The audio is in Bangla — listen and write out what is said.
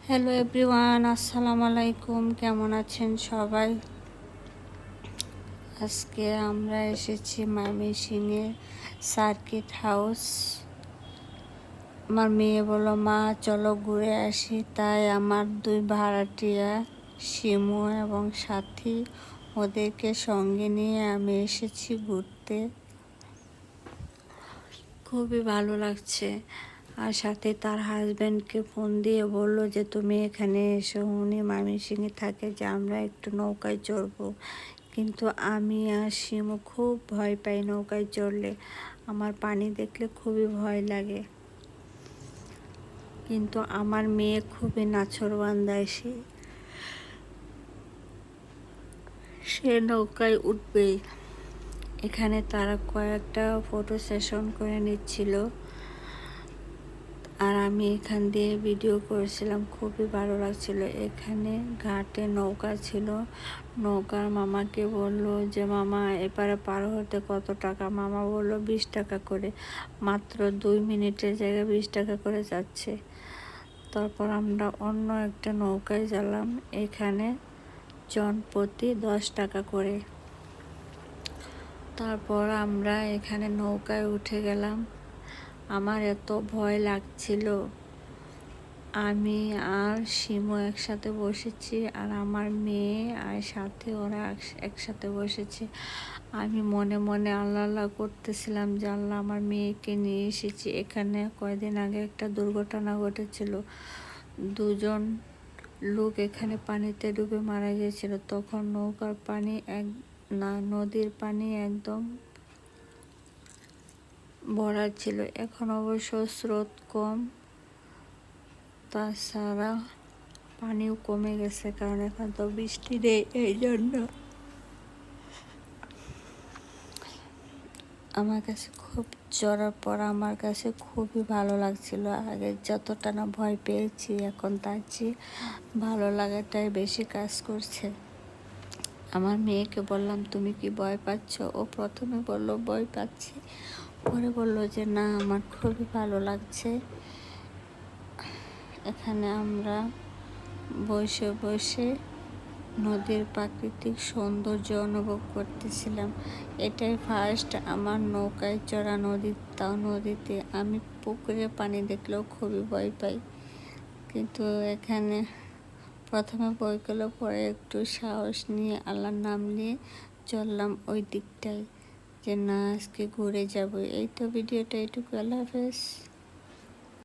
হ্যালো এভরিওয়ান, আসসালামু আলাইকুম। কেমন আছেন সবাই? আজকে আমরা এসেছি ময়মনসিংহে সার্কিট হাউস। আমার মেয়ে বলল, মা চলো ঘুরে আসি। তাই আমার দুই ভাড়াটিয়া শিমু এবং সাথী, ওদেরকে সঙ্গে নিয়ে আমি এসেছি ঘুরতে। খুবই ভালো লাগছে। আর সাথে তার হাজব্যান্ডকে ফোন দিয়ে বলল যে তুমি এখানে এসো, উনি ময়মনসিংহে থাকে, যে আমরা একটু নৌকায় চড়বো। কিন্তু আমি আর শিমু খুব ভয় পাই নৌকায় চড়লে। আমার পানি দেখলে খুবই ভয় লাগে। কিন্তু আমার মেয়ে খুবই নাছোড়বান্দা, সে নৌকায় উঠবেই। এখানে তারা কয়েকটা ফটো সেশন করে নিচ্ছিল, আর আমি এখান দিয়ে ভিডিও করেছিলাম। খুবই ভালো লাগছিল। এখানে ঘাটে নৌকা ছিল। নৌকার মামাকে বলল যে মামা এপারে পার হতে কত টাকা? মামা বলল 20 টাকা করে। মাত্র 2 মিনিটের জায়গায় 20 টাকা করে যাচ্ছে। তারপর আমরা অন্য একটা নৌকায় গেলাম। এখানে জনপ্রতি 10 টাকা করে। তারপর আমরা এখানে নৌকায় উঠে গেলাম। আমার এত ভয় লাগছিল। আমি আর শিমু একসাথে বসেছি, আর আমার মেয়ে আর সাথে ওরা একসাথে বসেছে। আমি মনে মনে আল্লাহ আল্লাহ করতেছিলাম যে আল্লাহ, আমার মেয়েকে নিয়ে এসেছি এখানে। কয়েকদিন আগে একটা দুর্ঘটনা ঘটেছিল, 2জন লোক এখানে পানিতে ডুবে মারা গিয়েছিল। তখন নৌকার পানি নদীর পানি একদম ভরা ছিল। এখন অবশ্য স্রোত কম, তাছাড়া পানিও কমে গেছে, কারণ এখন তো বৃষ্টি নেই। এই জন্য আমার কাছে খুব চড়ার পর আমার কাছে খুবই ভালো লাগছিল। আগে যতটা না ভয় পেয়েছি, এখন তার চেয়ে ভালো লাগাটাই বেশি কাজ করছে। আমার মেয়েকে বললাম, তুমি কি ভয় পাচ্ছ? ও প্রথমে বলল ভয় পাচ্ছি, পরে বলল যে না, আমার খুবই ভালো লাগছে। এখানে আমরা বসে বসে নদীর প্রাকৃতিক সৌন্দর্য অনুভব করতেছিলাম। এটাই ফার্স্ট আমার নৌকায় চড়া। নদীতে আমি পুকুরে পানি দেখলেও খুবই ভয় পাই, কিন্তু এখানে প্রথমে ভয় করলো, পরে একটু সাহস নিয়ে আল্লাহর নাম নিয়ে চললাম ওই দিকটায়, যে না আজকে ঘুরে যাবো। এই তো ভিডিওটা এইটুকু। আল্লাহ হাফেজ।